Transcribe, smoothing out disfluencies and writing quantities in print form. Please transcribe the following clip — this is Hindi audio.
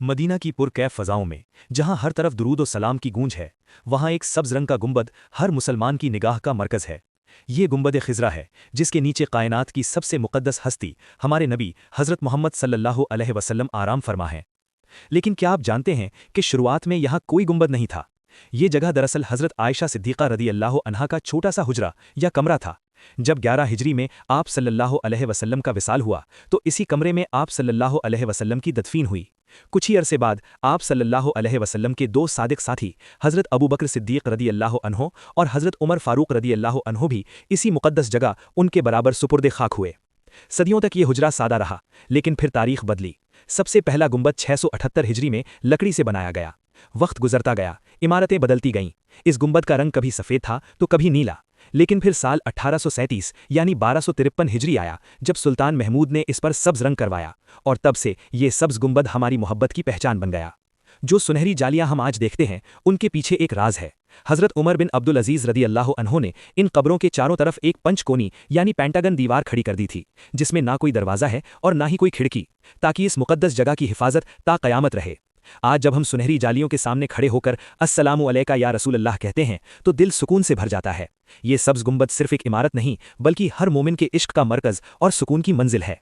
मदीना की पुरकैफ फ़ज़ाओं में, जहाँ हर तरफ दुरूद व सलाम की गूंज है, वहाँ एक सब्ज़ रंग का गुंबद हर मुसलमान की निगाह का मरकज़ है। ये गुंबद खिज़रा है, जिसके नीचे कायनात की सबसे मुक़द्दस हस्ती हमारे नबी हज़रत मोहम्मद सल्लल्लाहु अलैहि वसल्लम आराम फरमा हैं। लेकिन क्या आप जानते हैं कि शुरुआत में यहाँ कोई गुंबद नहीं था? ये जगह दरअसल हज़रत आयशा सिद्दीक़ा रज़ियल्लाहु अन्हा का छोटा सा हुजरा या कमरा था। जब 11 हिजरी में आप सल्लल्लाहु अलैहि वसल्लम का विसाल हुआ तो इसी कमरे में आप सल्लल्लाहु अलैहि वसल्लम की दफनीन हुई। कुछ ही अरसे बाद आप सल्लल्लाहु अलैहि वसल्लम के दो सादिक साथी हज़रत अबू बकर सिद्दीक़ रज़ियल्लाहु अन्हो और हज़रत उमर फ़ारूक रज़ियल्लाहु अन्हो भी इसी मुक़द्दस जगह उनके बराबर सुपुर्द खाक हुए। सदियों तक ये हुजरा सादा रहा, लेकिन फिर तारीख बदली। सबसे पहला गुंबद 678 हिजरी में लकड़ी से बनाया गया। वक्त गुजरता गया, इमारतें बदलती गईं। इस गुंबद का रंग कभी सफ़ेद था तो कभी नीला। लेकिन फिर साल 1837 यानी 1253 हिजरी आया, जब सुल्तान महमूद ने इस पर सब्ज़ रंग करवाया, और तब से ये सब्ज़ गुंबद हमारी मोहब्बत की पहचान बन गया। जो सुनहरी जालियां हम आज देखते हैं, उनके पीछे एक राज है। हज़रत उमर बिन अब्दुल अजीज़ रज़ियल्लाहु अन्हो ने इन कब्रों के चारों तरफ एक पंचकोनी यानी पेंटागन दीवार खड़ी कर दी थी, जिसमें ना कोई दरवाज़ा है और ना ही कोई खिड़की, ताकि इस मुक़द्दस जगह की हिफाजत ता क़यामत रहे। आज जब हम सुनहरी जालियों के सामने खड़े होकर अस्सलामु अलैका या रसूल अल्लाह कहते हैं, तो दिल सुकून से भर जाता है। ये सब्ज़ गुंबद सिर्फ़ एक इमारत नहीं, बल्कि हर मोमिन के इश्क का मरकज़ और सुकून की मंजिल है।